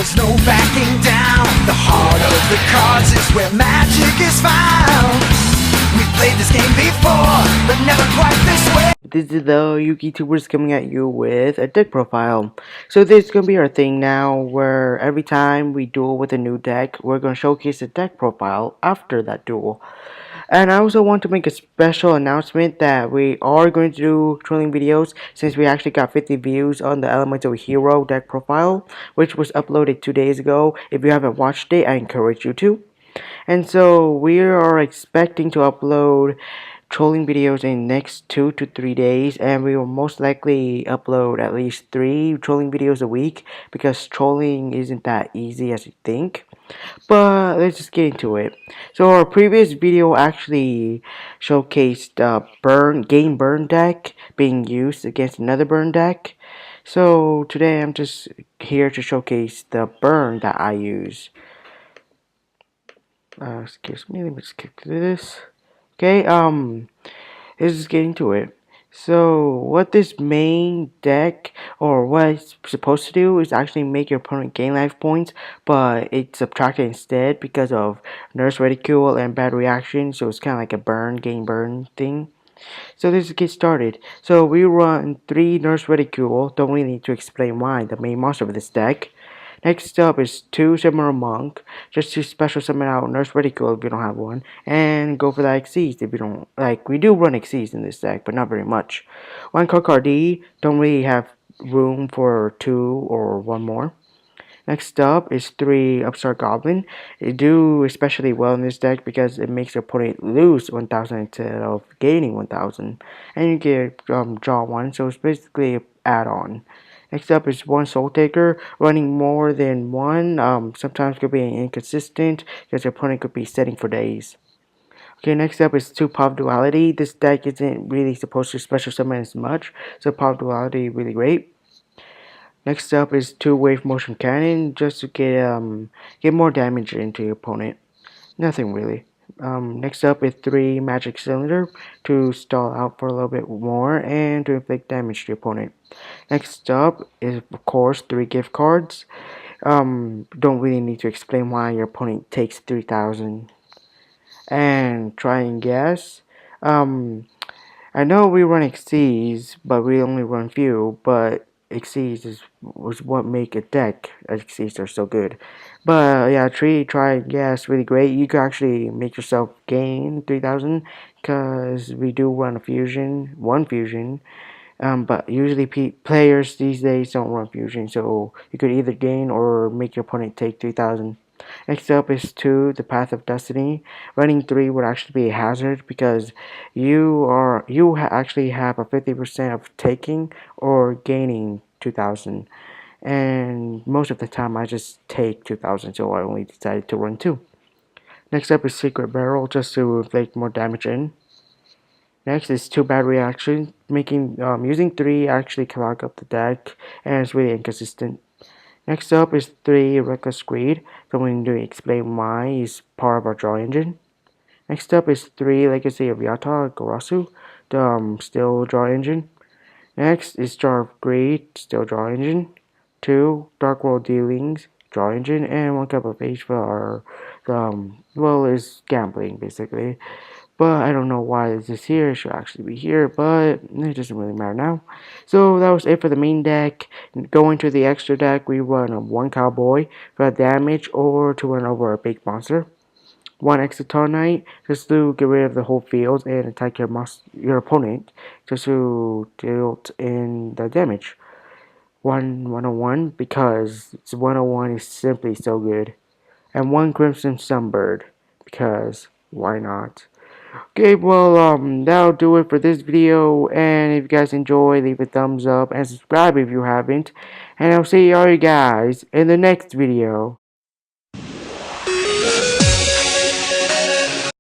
There's no backing down. The heart of the cards is where magic is found. We've played this game before, but never quite this way. This is the YouTubers coming at you with a deck profile. So this is gonna be our thing now, where every time we duel with a new deck, we're gonna showcase a deck profile after that duel. And I also want to make a special announcement that we are going to do trolling videos, since we actually got 50 views on the Elemental Hero deck profile, which was uploaded 2 days ago. If you haven't watched it, I encourage you to. And so we are expecting to upload trolling videos in next 2 to 3 days, and we will most likely upload at least 3 trolling videos a week, because trolling isn't that easy as you think. But let's just get into it. So our previous video actually showcased game burn deck being used against another burn deck. So today I'm just here to showcase the burn that I use. Excuse me, let me just kick through this. Okay, let's just get into it. So what this main deck, or what it's supposed to do, is actually make your opponent gain life points, but it's subtracted instead because of Nurse Ridicule and Bad Reaction. So it's kind of like a game burn thing. So let's get started. So we run 3 Nurse Ridicule. Don't really need to explain why, the main monster of this deck. Next up is 2 Summoner Monk, just to special summon out Nurse Ridicule if you don't have one, and go for the Xyz if you don't. Like, we do run Xyz in this deck, but not very much. 1 Kokardi, don't really have room for 2 or 1 more. Next up is 3 Upstart Goblin. It do especially well in this deck because it makes your opponent lose 1000 instead of gaining 1000. And you get draw 1, so it's basically an add-on. Next up is 1 Soul Taker. Running more than 1 sometimes could be inconsistent because your opponent could be setting for days. Okay, next up is 2 Pop Duality. This deck isn't really supposed to special summon as much, so Pop Duality really great. Next up is 2 Wave Motion Cannon, just to get more damage into your opponent. Nothing really. Next up is 3 Magic Cylinder to stall out for a little bit more and to inflict damage to your opponent. Next up is, of course, 3 gift cards. Don't really need to explain why your opponent takes 3000. And try and guess. I know we run Xyz, but we only run few, but Xyz was what make a deck. Xyz are so good. But yeah, try and guess really great. You can actually make yourself gain 3000 because we do run a fusion, 1 fusion. But usually players these days don't run fusion, so you could either gain or make your opponent take 3000. Next up is 2, the Path of Destiny. Running 3 would actually be a hazard because actually have a 50% of taking or gaining 2000. And most of the time I just take 2000, so I only decided to run 2. Next up is Secret Barrel, just to inflict more damage in. Next is 2 Bad Reaction, using 3 actually clog up the deck, and it's really inconsistent. Next up is 3 Reckless Greed, so I'm going to explain why is part of our draw engine. Next up is 3 Legacy of Yata Gorasu, the still draw engine. Next is Jar of Greed, still draw engine. 2 Dark World Dealings, draw engine, and 1 Cup of Age for our, well, is gambling basically. But I don't know why this is here. It should actually be here, but it doesn't really matter now. So that was it for the main deck. Going to the extra deck, we run a 1 Cowboy for damage or to run over a big monster. 1 Exotonite just to get rid of the whole field and attack your opponent just to deal in the damage. 1 101 because 101 is simply so good. And 1 Crimson Sunbird because why not? Okay, well, that'll do it for this video, and if you guys enjoy, leave a thumbs up, and subscribe if you haven't, and I'll see all you guys in the next video.